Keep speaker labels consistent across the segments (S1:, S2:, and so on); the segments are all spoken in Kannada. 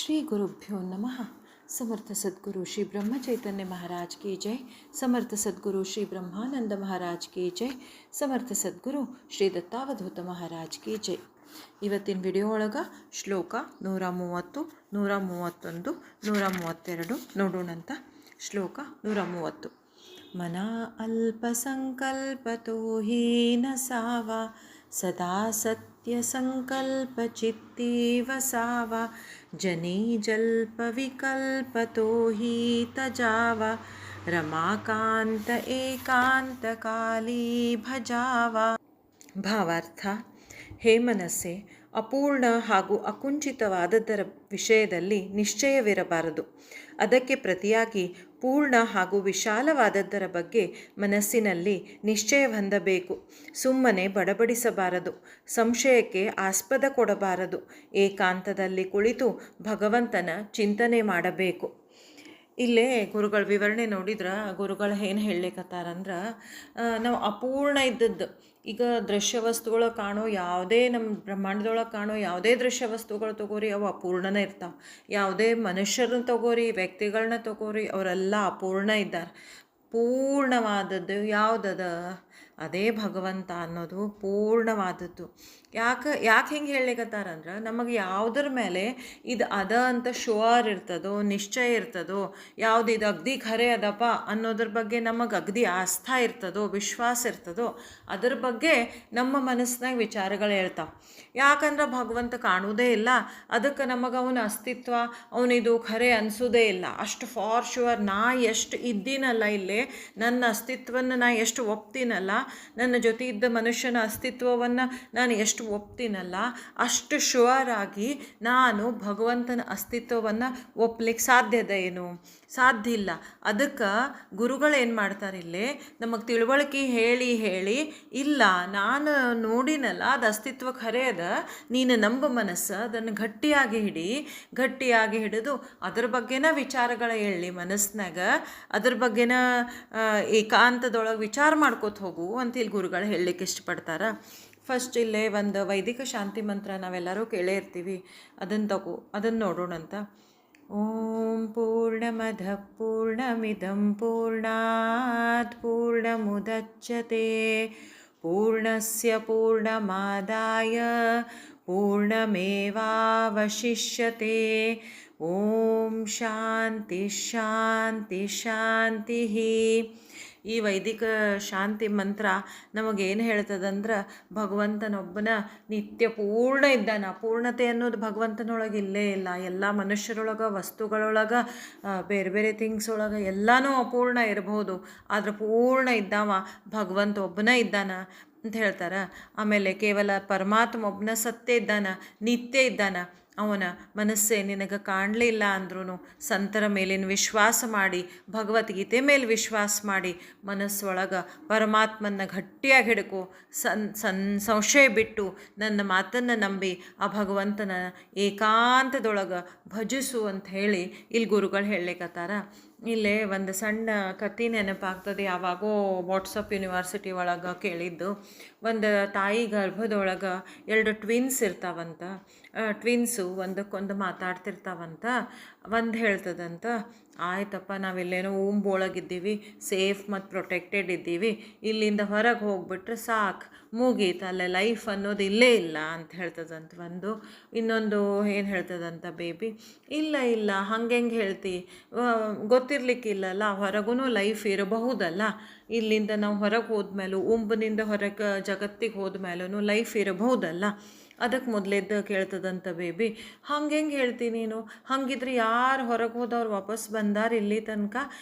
S1: ಶ್ರೀ ಗುರುಭ್ಯೋ ನಮಃ. ಸಮರ್ಥ ಸದ್ಗುರು ಶ್ರೀ ಬ್ರಹ್ಮಚೈತನ್ಯ ಮಹಾರಾಜ್ ಕಿ ಜೈ. ಸಮರ್ಥ ಸದ್ಗುರು ಶ್ರೀ ಬ್ರಹ್ಮಾನಂದ ಮಹಾರಾಜ್ ಕಿ ಜೈ. ಸಮರ್ಥ ಸದ್ಗುರು ಶ್ರೀ ದತ್ತಾವಧೂತ ಮಹಾರಾಜ್ ಕಿ ಜೈ. ಇವತ್ತಿನ ವಿಡಿಯೋ ಒಳಗೆ ಶ್ಲೋಕ 130, 131, 132 ನೋಡೋಣಂತ. ಶ್ಲೋಕ 130. ಮನ ಅಲ್ಪಸಂಕಲ್ಪತೋ ಹೀನ ಸಾವ ಸದಾ ಸತ್ಯ ಸಂಕಲ್ಪ ಚಿತ್ತಿ ವಸಾವ ಜನೇ ಜಲ್ಪ ವಿಕಲ್ಪತೋ ಹಿ ತಜಾವ ರಮಾಕಾಂತ ಏಕಾಂತ ಕಾಲಿ ಭಜಾವ. ಭಾವಾರ್ಥ: ಹೇ ಮನಸ್ಸೆ, ಅಪೂರ್ಣ ಹಾಗೂ ಅಕುಂಠಿತವಾದದ್ದರ ವಿಷಯದಲ್ಲಿ ನಿಶ್ಚಯವಿರಬಾರದು. ಅದಕ್ಕೆ ಪ್ರತಿಯಾಗಿ ಪೂರ್ಣ ಹಾಗೂ ವಿಶಾಲವಾದದ್ದರ ಬಗ್ಗೆ ಮನಸ್ಸಿನಲ್ಲಿ ನಿಶ್ಚಯ ಹೊಂದಬೇಕು. ಸುಮ್ಮನೆ ಬಡಬಡಿಸಬಾರದು, ಸಂಶಯಕ್ಕೆ ಆಸ್ಪದ ಕೊಡಬಾರದು. ಏಕಾಂತದಲ್ಲಿ ಕುಳಿತು ಭಗವಂತನ ಚಿಂತನೆ ಮಾಡಬೇಕು. ಇಲ್ಲೇ ಗುರುಗಳ ವಿವರಣೆ ನೋಡಿದ್ರೆ ಗುರುಗಳು ಏನು ಹೇಳಲಿಕ್ಕತ್ತಾರಂದ್ರೆ, ನಾವು ಅಪೂರ್ಣ ಇದ್ದದ್ದು, ಈಗ ದೃಶ್ಯ ವಸ್ತುಗಳು ಕಾಣೋ ಯಾವುದೇ ನಮ್ಮ ಬ್ರಹ್ಮಾಂಡದೊಳಗೆ ಕಾಣೋ ಯಾವುದೇ ದೃಶ್ಯ ವಸ್ತುಗಳು ತಗೋರಿ, ಅವು ಅಪೂರ್ಣನೇ ಇರ್ತಾವೆ. ಯಾವುದೇ ಮನುಷ್ಯರನ್ನ ತಗೋರಿ, ವ್ಯಕ್ತಿಗಳನ್ನ ತಗೋರಿ, ಅವರೆಲ್ಲ ಅಪೂರ್ಣ ಇದ್ದಾರೆ. ಪೂರ್ಣವಾದದ್ದು ಯಾವುದದ? ಅದೇ ಭಗವಂತ ಅನ್ನೋದು ಪೂರ್ಣವಾದದ್ದು. ಯಾಕೆ ಹಿಂಗೆ ಹೇಳಲಿಕ್ಕತ್ತಾರಂದ್ರೆ, ನಮಗೆ ಯಾವುದ್ರ ಮೇಲೆ ಇದು ಅದ ಅಂತ ಶೋರ್ ಇರ್ತದೋ, ನಿಶ್ಚಯ ಇರ್ತದೋ, ಯಾವುದು ಇದು ಅಗ್ದಿ ಖರೆ ಅದಪ್ಪ ಅನ್ನೋದ್ರ ಬಗ್ಗೆ ನಮಗೆ ಅಗ್ದಿ ಆಸ್ಥಾ ಇರ್ತದೋ, ವಿಶ್ವಾಸ ಇರ್ತದೋ, ಅದ್ರ ಬಗ್ಗೆ ನಮ್ಮ ಮನಸ್ಸಿನಾಗ ವಿಚಾರಗಳು ಹೇಳ್ತಾವೆ. ಯಾಕಂದ್ರೆ ಭಗವಂತ ಕಾಣುವುದೇ ಇಲ್ಲ, ಅದಕ್ಕೆ ನಮಗೆ ಅವನ ಅಸ್ತಿತ್ವ, ಅವನಿದು ಖರೆ ಅನಿಸೋದೇ ಇಲ್ಲ. ಅಷ್ಟು ಫಾರ್ ಶುವರ್ ನಾ ಎಷ್ಟು ಇದ್ದೀನಲ್ಲ, ಇಲ್ಲೇ ನನ್ನ ಅಸ್ತಿತ್ವವನ್ನು ನಾ ಎಷ್ಟು ಒಪ್ತೀನಲ್ಲ, ನನ್ನ ಜೊತೆ ಇದ್ದ ಮನುಷ್ಯನ ಅಸ್ತಿತ್ವವನ್ನು ನಾನು ಎಷ್ಟು ಒಪ್ತೀನಲ್ಲ, ಅಷ್ಟು ಶುವರ್ ಆಗಿ ನಾನು ಭಗವಂತನ ಅಸ್ತಿತ್ವವನ್ನು ಒಪ್ಲಿಕ್ಕೆ ಸಾಧ್ಯದ ಏನು? ಸಾಧ್ಯ ಇಲ್ಲ. ಅದಕ್ಕೆ ಗುರುಗಳು ಏನು ಮಾಡ್ತಾರೆ, ಇಲ್ಲೇ ನಮಗೆ ತಿಳುವಳಿಕೆ ಹೇಳಿ ಹೇಳಿ, ಇಲ್ಲ ನಾನು ನೋಡಿನಲ್ಲ, ಅದು ಅಸ್ತಿತ್ವ ಖರೆ ಅದ, ನೀನು ನಂಬ ಮನಸ್ಸು, ಅದನ್ನು ಗಟ್ಟಿಯಾಗಿ ಹಿಡಿದು ಅದ್ರ ಬಗ್ಗೆನ ವಿಚಾರಗಳ ಹೇಳಿ ಮನಸ್ಸಿನಾಗ, ಅದ್ರ ಬಗ್ಗೆನ ಏಕಾಂತದೊಳಗೆ ವಿಚಾರ ಮಾಡ್ಕೋತ ಹೋಗು ಅಂತ ಇಲ್ಲಿ ಗುರುಗಳು ಹೇಳಲಿಕ್ಕೆ ಇಷ್ಟಪಡ್ತಾರೆ. ಫಸ್ಟ್ ಇಲ್ಲೇ ಒಂದು ವೈದಿಕ ಶಾಂತಿ ಮಂತ್ರ ನಾವೆಲ್ಲರೂ ಕೇಳೇ ಇರ್ತೀವಿ, ಅದನ್ನು ನೋಡೋಣಂತ. ಓಂ ಪೂರ್ಣಮದ ಪೂರ್ಣಮಿದಂ ಪೂರ್ಣಾತ್ ಪೂರ್ಣಮುದಚ್ಯತೆ ಪೂರ್ಣಸ್ಯ ಪೂರ್ಣಮಾದಾಯ ಪೂರ್ಣಮೇವಾವಶಿಷ್ಯತೆ. ಓಂ ಶಾಂತಿ ಶಾಂತಿ ಶಾಂತಿ. ಈ ವೈದಿಕ ಶಾಂತಿ ಮಂತ್ರ ನಮಗೇನು ಹೇಳ್ತದಂದ್ರೆ, ಭಗವಂತನೊಬ್ಬನ ನಿತ್ಯ ಪೂರ್ಣ ಇದ್ದಾನೆ. ಅಪೂರ್ಣತೆ ಅನ್ನೋದು ಭಗವಂತನೊಳಗೆ ಇಲ್ಲೇ ಇಲ್ಲ. ಎಲ್ಲ ಮನುಷ್ಯರೊಳಗೆ, ವಸ್ತುಗಳೊಳಗೆ, ಬೇರೆ ಬೇರೆ ಥಿಂಗ್ಸ್ ಒಳಗೆ ಎಲ್ಲನೂ ಅಪೂರ್ಣ ಇರಬಹುದು, ಆದರೆ ಪೂರ್ಣ ಇದ್ದಾವ ಭಗವಂತ ಒಬ್ಬನೇ ಇದ್ದಾನೆ ಅಂತ ಹೇಳ್ತಾರೆ. ಆಮೇಲೆ ಕೇವಲ ಪರಮಾತ್ಮ ಒಬ್ಬನ ಸತ್ಯ ಇದ್ದಾನೆ, ನಿತ್ಯ ಇದ್ದಾನೆ. ಅವನ ಮನಸ್ಸೇ ನಿನಗೆ ಕಾಣಲಿಲ್ಲ ಅಂದ್ರೂ ಸಂತರ ಮೇಲಿನ ವಿಶ್ವಾಸ ಮಾಡಿ, ಭಗವದ್ಗೀತೆ ಮೇಲೆ ವಿಶ್ವಾಸ ಮಾಡಿ, ಮನಸ್ಸೊಳಗೆ ಪರಮಾತ್ಮನ ಗಟ್ಟಿಯಾಗಿ ಹಿಡ್ಕೊ. ಸಂಶಯ ಬಿಟ್ಟು ನನ್ನ ಮಾತನ್ನು ನಂಬಿ ಆ ಭಗವಂತನ ಏಕಾಂತದೊಳಗೆ ಭಜಿಸು ಅಂತ ಹೇಳಿ ಇಲ್ಲಿ ಗುರುಗಳು ಹೇಳಲಿಕ್ಕತ್ತಾರ. ಇಲ್ಲೇ ಒಂದು ಸಣ್ಣ ಕತೆ ನೆನಪಾಗ್ತದೆ. ಯಾವಾಗೋ ವಾಟ್ಸಪ್ ಯೂನಿವರ್ಸಿಟಿ ಒಳಗೆ ಕೇಳಿದ್ದು, ಒಂದು ತಾಯಿ ಗರ್ಭದೊಳಗೆ 2 ಟ್ವಿನ್ಸ್ ಇರ್ತಾವಂತ. ಟ್ವಿನ್ಸು ಒಂದಕ್ಕೊಂದು ಮಾತಾಡ್ತಿರ್ತಾವಂತ. ಒಂದು ಹೇಳ್ತದಂತ, ಆಯ್ತಪ್ಪ ನಾವಿಲ್ಲೇನೋ ಒಳಗಿದ್ದೀವಿ, ಸೇಫ್ ಮತ್ತು ಪ್ರೊಟೆಕ್ಟೆಡ್ ಇದ್ದೀವಿ, ಇಲ್ಲಿಂದ ಹೊರಗೆ ಹೋಗ್ಬಿಟ್ರೆ ಸಾಕು, ಮುಗೀತು, ಅಲ್ಲೇ ಲೈಫ್ ಅನ್ನೋದು ಇಲ್ಲೇ ಇಲ್ಲ ಅಂತ ಹೇಳ್ತದಂತ ಒಂದು. ಇನ್ನೊಂದು ಏನು ಹೇಳ್ತದಂತ ಬೇಬಿ, ಇಲ್ಲ ಹಂಗೆ ಹೇಳ್ತಿ, ಗೊತ್ತಿರಲಿಕ್ಕಿಲ್ಲಲ್ಲ, ಹೊರಗೂ ಲೈಫ್ ಇರಬಹುದಲ್ಲ, ಇಲ್ಲಿಂದ ನಾವು ಹೊರಗೆ ಹೋದ್ಮೇಲೂ, ಉಂಬಿನಿಂದ ಹೊರಗೆ ಜಗತ್ತಿಗೆ ಹೋದ್ಮೇಲೂ ಲೈಫ್ ಇರಬಹುದಲ್ಲ. ಅದಕ್ಕೆ ಮೊದಲೇದ್ದು ಕೇಳ್ತದಂತ ಬೇಬಿ, ಹಂಗೆ ಹೇಳ್ತೀನಿ ನೀನು, ಹಂಗಿದ್ರೆ ಯಾರು ಹೊರಗೆ ಹೋದವ್ರು ವಾಪಸ್ ಬಂದಾರ ಇಲ್ಲಿ ತನಕ?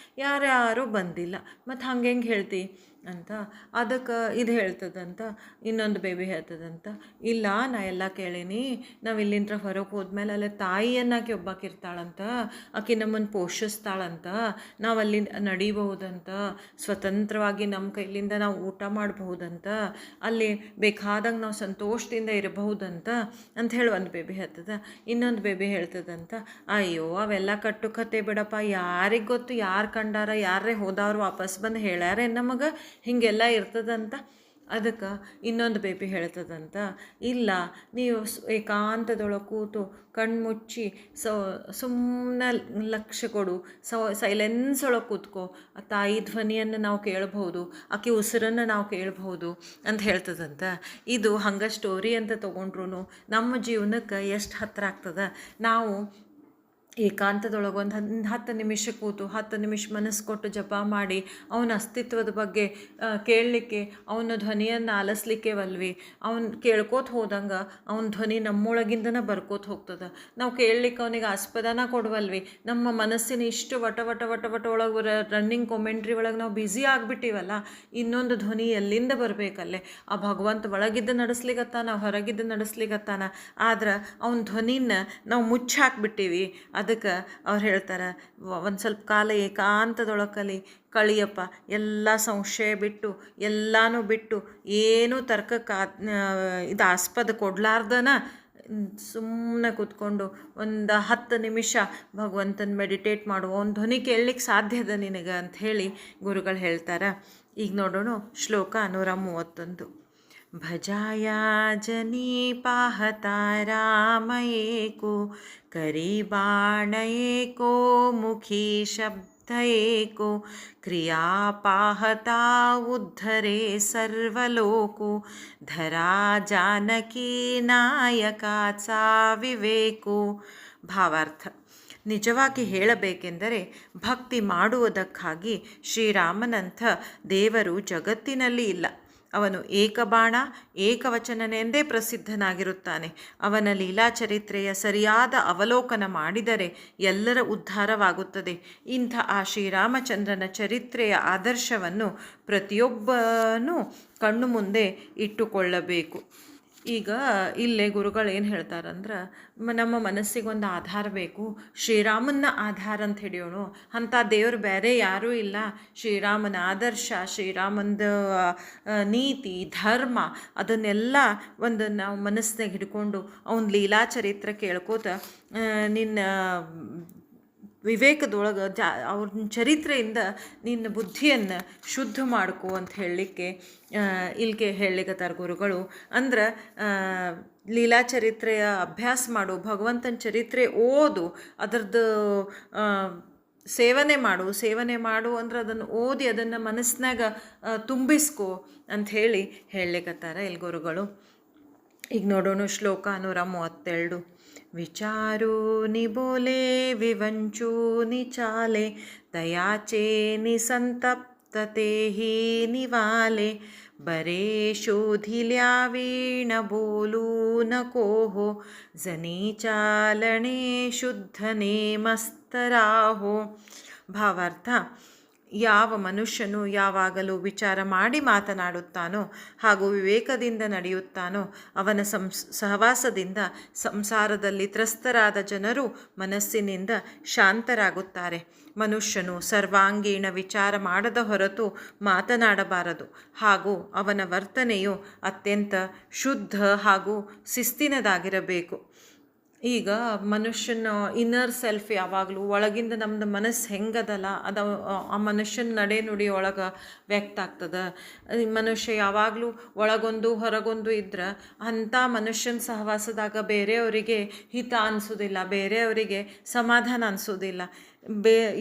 S1: ಯಾರ್ಯಾರೂ ಬಂದಿಲ್ಲ, ಮತ್ತು ಹಂಗೆ ಹೇಳ್ತಿ ಅಂತ. ಅದಕ್ಕೆ ಇದು ಹೇಳ್ತದಂತ. ಇನ್ನೊಂದು ಬೇಬಿ ಹೇಳ್ತದಂತ, ಇಲ್ಲ ನಾ ಎಲ್ಲ ಕೇಳೀನಿ, ನಾವು ಇಲ್ಲಿಂದ ಹೊರಗೆ ಹೋದ್ಮೇಲೆ ಅಲ್ಲೇ ತಾಯಿಯನ್ನಾಕಿ ಒಬ್ಬಾಕಿರ್ತಾಳಂತ, ಆಕೆ ನಮ್ಮನ್ನು ಪೋಷಿಸ್ತಾಳಂತ, ನಾವು ಅಲ್ಲಿಂದ ನಡಿಬಹುದಂತ, ಸ್ವತಂತ್ರವಾಗಿ ನಮ್ಮ ಕೈಲಿಂದ ನಾವು ಊಟ ಮಾಡಬಹುದಂತ, ಅಲ್ಲಿ ಬೇಕಾದಂಗೆ ನಾವು ಸಂತೋಷದಿಂದ ಇರಬಹುದಂತ ಅಂತ ಹೇಳಿ ಒಂದು ಬೇಬಿ ಹೇಳ್ತದ. ಇನ್ನೊಂದು ಬೇಬಿ ಹೇಳ್ತದಂತ, ಅಯ್ಯೋ ಅವೆಲ್ಲ ಕಟ್ಟು ಕತೆ ಬಿಡಪ್ಪ, ಯಾರಿಗೆ ಗೊತ್ತು, ಯಾರು ಕಂಡಾರ, ಯಾರೇ ಹೋದವ್ರು ವಾಪಸ್ ಬಂದು ಹೇಳ್ಯಾರೆ ನಮಗೆ ಹಿಂಗೆಲ್ಲ ಇರ್ತದಂತ ಅದಕ್ಕೆ ಇನ್ನೊಂದು ಬೇಬಿ ಹೇಳ್ತದಂತ, ಇಲ್ಲ ನೀವು ಏಕಾಂತದೊಳಗೆ ಕೂತು ಕಣ್ಮುಚ್ಚಿ ಸುಮ್ಮನೆ ಲಕ್ಷ್ಯ ಕೊಡು, ಸೈಲೆನ್ಸ್ ಒಳಗೆ ಕೂತ್ಕೋ, ಆ ತಾಯಿ ಧ್ವನಿಯನ್ನು ನಾವು ಕೇಳ್ಬೋದು, ಆಕೆ ಉಸಿರನ್ನು ನಾವು ಕೇಳ್ಬೋದು ಅಂತ ಹೇಳ್ತದಂತ. ಇದು ಹಂಗೆ ಸ್ಟೋರಿ ಅಂತ ತೊಗೊಂಡ್ರು ನಮ್ಮ ಜೀವನಕ್ಕೆ ಎಷ್ಟು ಹತ್ತಿರ ಆಗ್ತದೆ. ನಾವು ಏಕಾಂತದೊಳಗೆ ಒಂದು 10 ನಿಮಿಷ ಕೂತು 10 ನಿಮಿಷ ಮನಸ್ಸು ಕೊಟ್ಟು ಜಪ ಮಾಡಿ ಅವನ ಅಸ್ತಿತ್ವದ ಬಗ್ಗೆ ಕೇಳಲಿಕ್ಕೆ, ಅವನ ಧ್ವನಿಯನ್ನು ಆಲಿಸ್ಲಿಕ್ಕೇವಲ್ವಿ. ಅವನು ಕೇಳ್ಕೋತ ಹೋದಂಗೆ ಅವನ ಧ್ವನಿ ನಮ್ಮೊಳಗಿಂದನೇ ಬರ್ಕೋತ ಹೋಗ್ತದೆ. ನಾವು ಕೇಳಲಿಕ್ಕೆ ಅವನಿಗೆ ಆಸ್ಪದನ ಕೊಡುವಲ್ವಿ. ನಮ್ಮ ಮನಸ್ಸಿನ ಇಷ್ಟು ವಟ ವಟ ವಟ ವಟ ಒಳಗೆ ರನ್ನಿಂಗ್ ಕಾಮೆಂಟ್ರಿ ಒಳಗೆ ನಾವು ಬ್ಯುಸಿ ಆಗಿಬಿಟ್ಟಿವಲ್ಲ, ಇನ್ನೊಂದು ಧ್ವನಿ ಎಲ್ಲಿಂದ ಬರಬೇಕಲ್ಲೇ. ಆ ಭಗವಂತ ಒಳಗಿದ್ದು ನಡೆಸ್ಲಿಕ್ಕತ್ತಾನ, ಹೊರಗಿದ್ದು ನಡೆಸ್ಲಿಕ್ಕತ್ತಾನ, ಆದ್ರೆ ಅವನ ಧ್ವನಿನ ನಾವು ಮುಚ್ಚಿ ಹಾಕ್ಬಿಟ್ಟಿವಿ. ಅದಕ್ಕೆ ಅವ್ರು ಹೇಳ್ತಾರೆ, ಒಂದು ಸ್ವಲ್ಪ ಕಾಲ ಏಕಾಂತದೊಳಗೆ ಕಳಿಯಪ್ಪ, ಎಲ್ಲ ಸಂಶಯ ಬಿಟ್ಟು ಎಲ್ಲನೂ ಬಿಟ್ಟು ಏನೂ ತರ್ಕಕ್ಕೆ ಇದು ಆಸ್ಪದ ಕೊಡ್ಲಾರ್ದನ ಸುಮ್ಮನೆ ಕೂತ್ಕೊಂಡು ಒಂದು 10 ನಿಮಿಷ ಭಗವಂತನ ಮೆಡಿಟೇಟ್ ಮಾಡು, ಅವನ ಧ್ವನಿ ಕೇಳಲಿಕ್ಕೆ ಸಾಧ್ಯ ಅದ ನಿನಗೆ ಅಂಥೇಳಿ ಗುರುಗಳು ಹೇಳ್ತಾರೆ. ಈಗ ನೋಡೋಣ ಶ್ಲೋಕ 131. ಭಜಾಯ ಜನಿ ಪಾಹತಾ ರಾಮಯೇಕೋ ಕರಿಬಾಣಯೇಕೋ ಮುಖಿ ಶಬ್ದಯೇಕೋ ಕ್ರಿಯಾ ಪಾಹತಾ ಉದ್ಧರೆ ಸರ್ವಲೋಕೋ ಧರಾ ಜಾನಕಿ ನಾಯಕಾತ್ಸಾ ವಿವೇಕೋ. ಭಾವಾರ್ಥ: ನಿಜವಾಗಿ ಹೇಳಬೇಕೆಂದರೆ ಭಕ್ತಿ ಮಾಡುವುದಕ್ಕಾಗಿ ಶ್ರೀರಾಮನಂಥ ದೇವರು ಜಗತ್ತಿನಲ್ಲಿ ಇಲ್ಲ. ಅವನು ಏಕಬಾಣ ಏಕವಚನನೆಂದೇ ಪ್ರಸಿದ್ಧನಾಗಿರುತ್ತಾನೆ. ಅವನ ಲೀಲಾಚರಿತ್ರೆಯ ಸರಿಯಾದ ಅವಲೋಕನ ಮಾಡಿದರೆ ಎಲ್ಲರ ಉದ್ಧಾರವಾಗುತ್ತದೆ. ಇಂಥ ಆ ಶ್ರೀರಾಮಚಂದ್ರನ ಚರಿತ್ರೆಯ ಆದರ್ಶವನ್ನು ಪ್ರತಿಯೊಬ್ಬನೂ ಕಣ್ಣು ಮುಂದೆ ಇಟ್ಟುಕೊಳ್ಳಬೇಕು. ಈಗ ಇಲ್ಲೇ ಗುರುಗಳು ಏನು ಹೇಳ್ತಾರಂದ್ರೆ, ನಮ್ಮ ಮನಸ್ಸಿಗೆ ಒಂದು ಆಧಾರ ಬೇಕು. ಶ್ರೀರಾಮನ ಆಧಾರ ಅಂತ ಹಿಡಿಯೋಣ. ಅಂಥ ದೇವರು ಬೇರೆ ಯಾರೂ ಇಲ್ಲ. ಶ್ರೀರಾಮನ ಆದರ್ಶ, ಶ್ರೀರಾಮಂದ ನೀತಿ ಧರ್ಮ ಅದನ್ನೆಲ್ಲ ಒಂದು ನಾವು ಮನಸ್ಸಿನಾಗ ಹಿಡ್ಕೊಂಡು ಅವನ ಲೀಲಾಚರಿತ್ರ ಕೇಳ್ಕೋತ ನಿನ್ನ ವಿವೇಕದೊಳಗೆ ಅವ್ರ ಚರಿತ್ರೆಯಿಂದ ನಿನ್ನ ಬುದ್ಧಿಯನ್ನು ಶುದ್ಧ ಮಾಡ್ಕೋ ಅಂತ ಹೇಳಲಿಕ್ಕೆ ಇಲ್ಲಿಗೆ ಹೇಳಲಿಕ್ಕತ್ತಾರ ಗುರುಗಳು. ಅಂದ್ರೆ ಲೀಲಾಚರಿತ್ರೆಯ ಅಭ್ಯಾಸ ಮಾಡು, ಭಗವಂತನ ಚರಿತ್ರೆ ಓದು, ಅದರದ್ದು ಸೇವನೆ ಮಾಡು ಅಂದ್ರೆ ಅದನ್ನು ಓದಿ ಅದನ್ನು ಮನಸ್ಸಿನಾಗ ತುಂಬಿಸ್ಕೋ ಅಂಥೇಳಿ ಹೇಳಲಿಕ್ಕತ್ತಾರ ಇಲ್ಲಿ ಗುರುಗಳು. ಈಗ ನೋಡೋಣ ಶ್ಲೋಕ 132. ವಿಚಾರೋ ನಿಬೋಲೆ ವಿವಂಚೋ ನಿಚಾಲೆ ದಯಾಚೆ ನಿಸಂತಪ್ತತೆ ಹಿ ನಿವಾಲೆ ಬರೇ ಶೋಧಿಲ್ಯಾವೀಣ ಬೋಲೂ ನಕೋಹೋ ಜನಿ ಚಾಲನೆ ಶುದ್ಧನೇ ಮಸ್ತರಾಹೋ. ಭಾವಾರ್ಥ: ಯಾವ ಮನುಷ್ಯನು ಯಾವಾಗಲೂ ವಿಚಾರ ಮಾಡಿ ಮಾತನಾಡುತ್ತಾನೋ ಹಾಗೂ ವಿವೇಕದಿಂದ ನಡೆಯುತ್ತಾನೋ ಅವನ ಸಹವಾಸದಿಂದ ಸಂಸಾರದಲ್ಲಿ ತ್ರಸ್ತರಾದ ಜನರು ಮನಸ್ಸಿನಿಂದ ಶಾಂತರಾಗುತ್ತಾರೆ. ಮನುಷ್ಯನು ಸರ್ವಾಂಗೀಣ ವಿಚಾರ ಮಾಡದ ಹೊರತು ಮಾತನಾಡಬಾರದು, ಹಾಗೂ ಅವನ ವರ್ತನೆಯು ಅತ್ಯಂತ ಶುದ್ಧ ಹಾಗೂ ಶಿಸ್ತಿನದಾಗಿರಬೇಕು. ಈಗ ಮನುಷ್ಯನ ಇನ್ನರ್ ಸೆಲ್ಫ್ ಯಾವಾಗಲೂ ಒಳಗಿಂದ ನಮ್ಮದು ಮನಸ್ಸು ಹೆಂಗದಲ್ಲ ಅದು ಆ ಮನುಷ್ಯನ ನಡೆ ನುಡಿ ಒಳಗೆ ವ್ಯಕ್ತ ಆಗ್ತದೆ. ಮನುಷ್ಯ ಯಾವಾಗಲೂ ಒಳಗೊಂದು ಹೊರಗೊಂದು ಇದ್ರೆ ಅಂಥ ಮನುಷ್ಯನ ಸಹವಾಸದಾಗ ಬೇರೆಯವರಿಗೆ ಹಿತ ಅನಿಸೋದಿಲ್ಲ, ಬೇರೆಯವರಿಗೆ ಸಮಾಧಾನ ಅನಿಸೋದಿಲ್ಲ.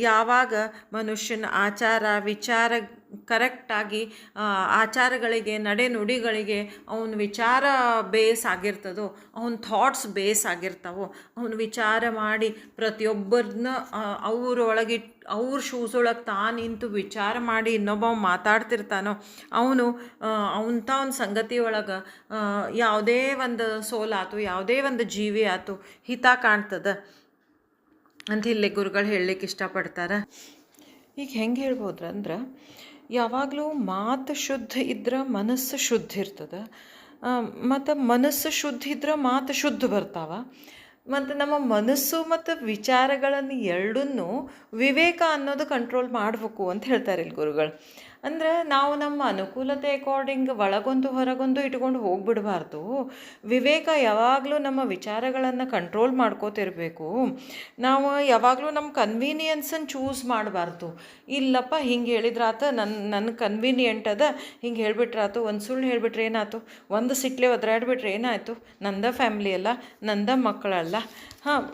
S1: ಯಾವಾಗ ಮನುಷ್ಯನ ಆಚಾರ ವಿಚಾರ ಕರೆಕ್ಟಾಗಿ ಆಚಾರಗಳಿಗೆ ನಡೆ ನುಡಿಗಳಿಗೆ ಅವನ ವಿಚಾರ ಬೇಸ್ ಆಗಿರ್ತದೋ, ಅವನ ಥಾಟ್ಸ್ ಬೇಸ್ ಆಗಿರ್ತಾವೋ, ಅವನು ವಿಚಾರ ಮಾಡಿ ಪ್ರತಿಯೊಬ್ಬರನ್ನ ಅವರೊಳಗಿಟ್ಟು ಅವ್ರ ಶೂಸ್ ಒಳಗೆ ತಾನು ನಿಂತು ವಿಚಾರ ಮಾಡಿ ಇನ್ನೊಬ್ಬ ಮಾತಾಡ್ತಿರ್ತಾನೋ ಅವನು ಅವನ ಸಂಗತಿ ಒಳಗೆ ಯಾವುದೇ ಒಂದು ಸೋಲಾತು ಯಾವುದೇ ಒಂದು ಜೀವಿ ಆತು ಹಿತ ಕಾಣ್ತದೆ ಅಂತ ಇಲ್ಲಿ ಗುರುಗಳು ಹೇಳಲಿಕ್ಕೆ ಇಷ್ಟಪಡ್ತಾರೆ. ಈಗ ಹೆಂಗೆ ಹೇಳ್ಬೋದ್ರ ಅಂದ್ರೆ, ಯಾವಾಗಲೂ ಮಾತು ಶುದ್ಧ ಇದ್ರೆ ಮನಸ್ಸು ಶುದ್ಧ ಇರ್ತದೆ, ಮತ್ತು ಮನಸ್ಸು ಶುದ್ಧ ಇದ್ರೆ ಮಾತು ಶುದ್ಧ ಬರ್ತಾವ. ಮತ್ತು ನಮ್ಮ ಮನಸ್ಸು ಮತ್ತು ವಿಚಾರಗಳನ್ನು ಎರಡನ್ನೂ ವಿವೇಕ ಅನ್ನೋದು ಕಂಟ್ರೋಲ್ ಮಾಡಬೇಕು ಅಂತ ಹೇಳ್ತಾರೆ ಇಲ್ಲಿ ಗುರುಗಳು. ಅಂದರೆ ನಾವು ನಮ್ಮ ಅನುಕೂಲತೆ ಅಕಾರ್ಡಿಂಗ್ ಒಳಗೊಂದು ಹೊರಗೊಂದು ಇಟ್ಕೊಂಡು ಹೋಗ್ಬಿಡಬಾರ್ದು. ವಿವೇಕ ಯಾವಾಗಲೂ ನಮ್ಮ ವಿಚಾರಗಳನ್ನು ಕಂಟ್ರೋಲ್ ಮಾಡ್ಕೋತಿರ್ಬೇಕು. ನಾವು ಯಾವಾಗಲೂ ನಮ್ಮ ಕನ್ವೀನಿಯನ್ಸನ್ನು ಚೂಸ್ ಮಾಡಬಾರ್ದು. ಇಲ್ಲಪ್ಪ ಹಿಂಗೆ ಹೇಳಿದ್ರಾತ, ನನ್ನ ಕನ್ವೀನಿಯೆಂಟ್ ಅದ, ಹಿಂಗೆ ಹೇಳಿಬಿಟ್ರಾತು, ಒಂದು ಸುಳ್ಳು ಹೇಳಿಬಿಟ್ರೆ ಏನಾಯ್ತು, ಒಂದು ಸಿಟ್ಲೆ ಒದ್ರಾಡ್ಬಿಟ್ರೆ ಏನಾಯಿತು, ನಂದ ಫ್ಯಾಮ್ಲಿ ಅಲ್ಲ, ನಂದ ಮಕ್ಕಳಲ್ಲ. ಹಾಂ,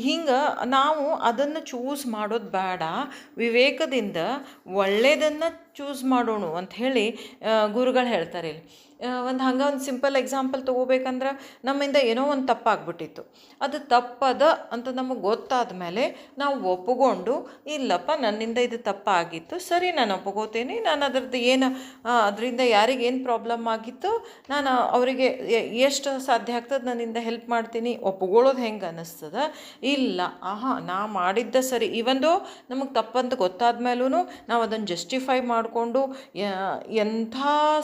S1: ಹಿಂಗೆ ನಾವು ಅದನ್ನು ಚೂಸ್ ಮಾಡೋದು ಬೇಡ. ವಿವೇಕದಿಂದ ಒಳ್ಳೆಯದನ್ನು ಚೂಸ್ ಮಾಡೋಣ ಅಂಥೇಳಿ ಗುರುಗಳು ಹೇಳ್ತಾರೆ ಇಲ್ಲಿ. ಒಂದು ಸಿಂಪಲ್ ಎಕ್ಸಾಂಪಲ್ ತೊಗೋಬೇಕಂದ್ರೆ, ನಮ್ಮಿಂದ ಏನೋ ಒಂದು ತಪ್ಪಾಗ್ಬಿಟ್ಟಿತ್ತು. ಅದು ತಪ್ಪದ ಅಂತ ನಮಗೆ ಗೊತ್ತಾದ ಮೇಲೆ ನಾವು ಒಪ್ಪಿಕೊಂಡು, ಇಲ್ಲಪ್ಪ ನನ್ನಿಂದ ಇದು ತಪ್ಪಾಗಿತ್ತು, ಸರಿ ನಾನು ಒಪ್ಕೋತೀನಿ, ನಾನು ಅದರಿಂದ ಯಾರಿಗೇನು ಪ್ರಾಬ್ಲಮ್ ಆಗಿತ್ತು ನಾನು ಅವರಿಗೆ ಎಷ್ಟು ಸಾಧ್ಯ ಆಗ್ತದೆ ನನ್ನಿಂದ ಹೆಲ್ಪ್ ಮಾಡ್ತೀನಿ. ಒಪ್ಕೊಳ್ಳೋದು ಹೆಂಗೆ ಅನ್ನಿಸ್ತದ? ಇಲ್ಲ, ನಾ ಮಾಡಿದ್ದ ಸರಿ, ಇವಂದು ನಮಗೆ ತಪ್ಪಂತ ಗೊತ್ತಾದ ಮೇಲೂ ನಾವು ಅದನ್ನು ಜಸ್ಟಿಫೈ ಮಾಡಿಕೊಂಡು ಎಂಥ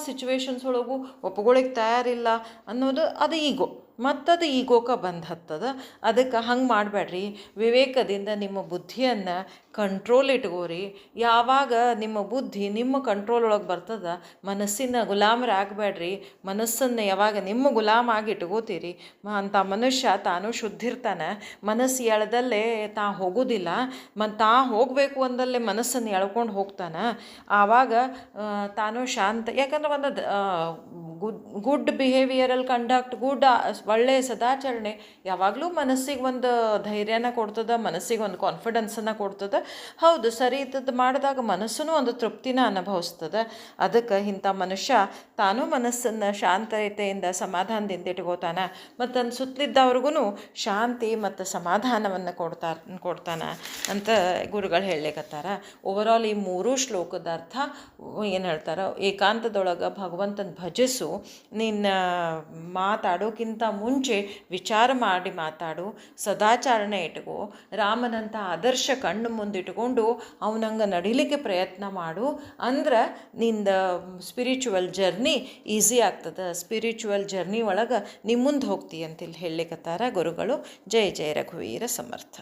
S1: ಸಿಚುವೇಶನ್ಸ್ ಒಳಗೂ ಒಪ್ಕೊಳ್ಳಿಕ್ಕೆ ತಯಾರಿಲ್ಲ ಅನ್ನೋದು ಅದು ಈಗೋ. ಮತ್ತದು ಈಗೋಕ್ಕೆ ಬಂದು ಹತ್ತದ. ಅದಕ್ಕೆ ಹಂಗೆ ಮಾಡಬೇಡ್ರಿ. ವಿವೇಕದಿಂದ ನಿಮ್ಮ ಬುದ್ಧಿಯನ್ನು ಕಂಟ್ರೋಲ್ ಇಟ್ಕೋರಿ. ಯಾವಾಗ ನಿಮ್ಮ ಬುದ್ಧಿ ನಿಮ್ಮ ಕಂಟ್ರೋಲ್ ಒಳಗೆ ಬರ್ತದ, ಮನಸ್ಸಿನ ಗುಲಾಮರಾಗಬೇಡ್ರಿ. ಮನಸ್ಸನ್ನು ಯಾವಾಗ ನಿಮ್ಮ ಗುಲಾಮಾಗಿ ಇಟ್ಕೋತೀರಿ, ಅಂಥ ಮನುಷ್ಯ ತಾನು ಶುದ್ಧಿರ್ತಾನೆ. ಮನಸ್ಸು ಎಳೆದಲ್ಲೇ ಹೋಗೋದಿಲ್ಲ. ತಾ ಹೋಗಬೇಕು ಅಂದಲ್ಲೇ ಮನಸ್ಸನ್ನು ಎಳ್ಕೊಂಡು ಹೋಗ್ತಾನೆ. ಆವಾಗ ತಾನು ಶಾಂತ. ಯಾಕಂದ್ರೆ ಒಂದು ಗುಡ್ ಬಿಹೇವಿಯರಲ್ ಕಂಡಕ್ಟ್, ಒಳ್ಳೆಯ ಸದಾಚರಣೆ ಯಾವಾಗಲೂ ಮನಸ್ಸಿಗೆ ಒಂದು ಧೈರ್ಯನ ಕೊಡ್ತದೆ, ಮನಸ್ಸಿಗೆ ಒಂದು ಕಾನ್ಫಿಡೆನ್ಸನ್ನು ಕೊಡ್ತದೆ. ಹೌದು, ಸರಿ ಇದ್ದದ್ದು ಮಾಡಿದಾಗ ಮನಸ್ಸೂ ಒಂದು ತೃಪ್ತಿನ ಅನುಭವಿಸ್ತದೆ. ಅದಕ್ಕೆ ಇಂಥ ಮನುಷ್ಯ ತಾನು ಮನಸ್ಸನ್ನು ಶಾಂತತೆಯಿಂದ ಸಮಾಧಾನದಿಂದ ಇಟ್ಕೋತಾನೆ, ಮತ್ತು ತನ್ನ ಸುತ್ತಲಿದ್ದವ್ರಿಗೂ ಶಾಂತಿ ಮತ್ತು ಸಮಾಧಾನವನ್ನು ಕೊಡ್ತಾನೆ ಅಂತ ಗುರುಗಳು ಹೇಳಲಿಕತ್ತಾರ. ಓವರಾಲ್ ಈ ಮೂರೂ ಶ್ಲೋಕದ ಅರ್ಥ ಏನು ಹೇಳ್ತಾರೆ, ಏಕಾಂತದೊಳಗೆ ಭಗವಂತನ ಭಜಿಸು, ನಿನ್ನ ಮಾತಾಡೋಕ್ಕಿಂತ ಮುಂಚೆ ವಿಚಾರ ಮಾಡಿ ಮಾತಾಡು, ಸದಾಚಾರಣೆ ಇಟ್ಕೋ, ರಾಮನಂಥ ಆದರ್ಶ ಕಣ್ಣು ಮುಂದಿಟ್ಕೊಂಡು ಅವನಂಗೆ ನಡಿಲಿಕ್ಕೆ ಪ್ರಯತ್ನ ಮಾಡು. ಅಂದ್ರೆ ನಿಂದ ಸ್ಪಿರಿಚುವಲ್ ಜರ್ನಿ ಈಸಿ ಆಗ್ತದೆ. ಸ್ಪಿರಿಚುವಲ್ ಜರ್ನಿ ಒಳಗೆ ನೀ ಮುಂದೆ ಹೋಗ್ತೀಯ ಅಂತಿಲ್ಲಿ ಹೇಳಲಿಕ್ಕತ್ತಾರ ಗುರುಗಳು. ಜಯ ಜಯ ರಘುವೀರ ಸಮರ್ಥ.